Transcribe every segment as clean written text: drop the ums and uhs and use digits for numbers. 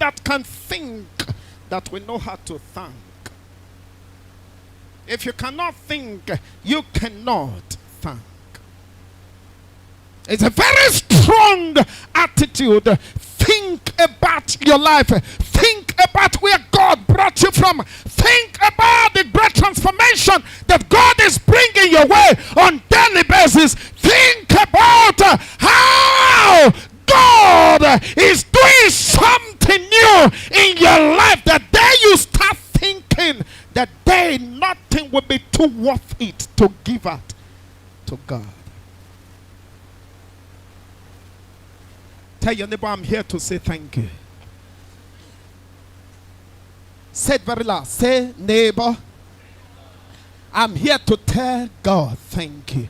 that can think that we know how to thank. If you cannot think, you cannot thank. It's a very strong attitude. Think about your life. Think about where God brought you from. Think about the great transformation that God is bringing your way on daily basis. Think about how God is doing something new in your life. The day you start thinking, that day nothing will be too worth it to give out to God. Tell your neighbor, I'm here to say thank you. Say it very loud. Say, neighbor, I'm here to tell God thank you.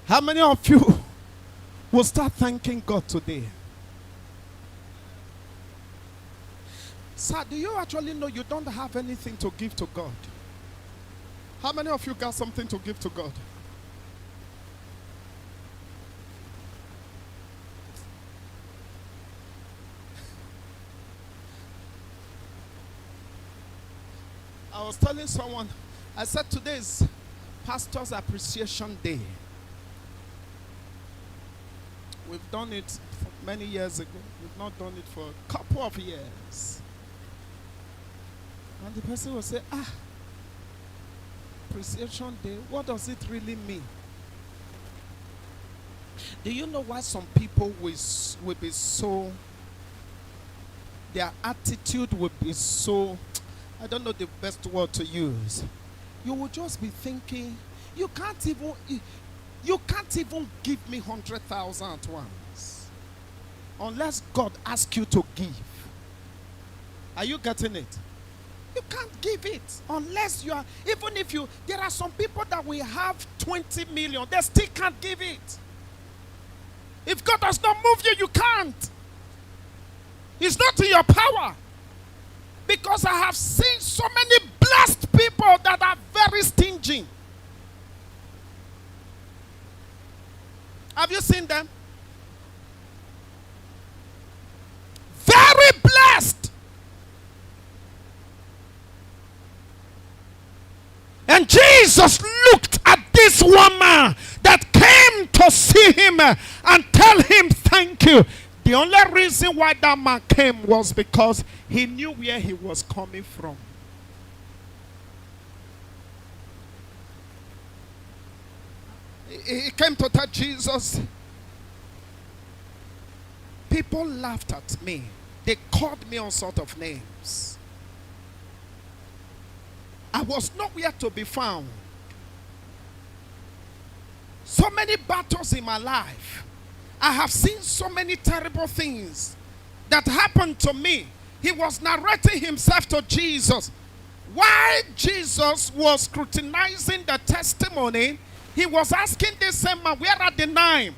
How many of you will start thanking God today? Sir, do you actually know you don't have anything to give to God? How many of you got something to give to God? I was telling someone, I said today is Pastor's Appreciation Day. We've done it many years ago. We've not done it for a couple of years. And the person will say, Appreciation Day, what does it really mean? Do you know why some people will be so, their attitude will be so, I don't know the best word to use. You will just be thinking, you can't even give me 100,000 at once. Unless God asks you to give. Are you getting it? You can't give it unless you are, even if you, there are some people that will have 20 million, they still can't give it. If God does not move you, you can't. It's not in your power. Because I have seen so many blessed people that are very stingy. Have you seen them? Very blessed. And Jesus looked at this woman that came to see him and tell him thank you. The only reason why that man came was because he knew where he was coming from. He came to tell Jesus, people laughed at me. They called me all sorts of names. I was nowhere to be found. So many battles in my life. I have seen so many terrible things that happened to me. He was narrating himself to Jesus. While Jesus was scrutinizing the testimony, he was asking this same man, where are the 9?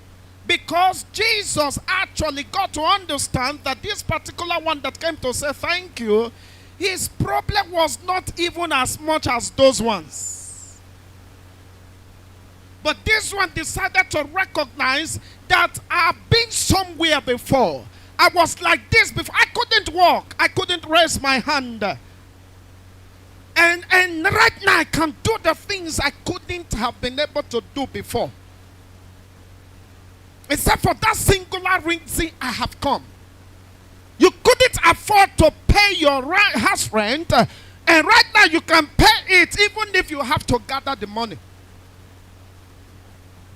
Because Jesus actually got to understand that this particular one that came to say thank you, his problem was not even as much as those ones. But this one decided to recognize that I've been somewhere before. I was like this before. I couldn't walk. I couldn't raise my hand. And right now I can do the things I couldn't have been able to do before. Except for that singular reason I have come. You couldn't afford to pay your house rent. And right now you can pay it even if you have to gather the money.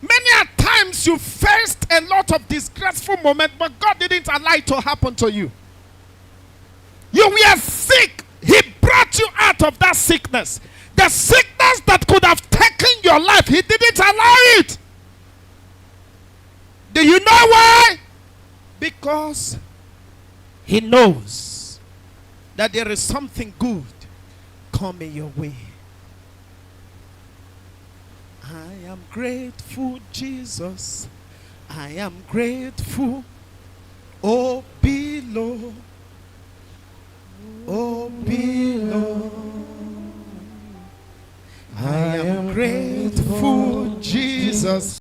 Many a times you faced a lot of disgraceful moments, but God didn't allow it to happen to you. You were sick. He brought you out of that sickness. The sickness that could have taken your life, he didn't allow it. Do you know why? Because he knows that there is something good coming your way. I am grateful, Jesus. I am grateful. Oh, below. Oh, below. I am grateful, Jesus.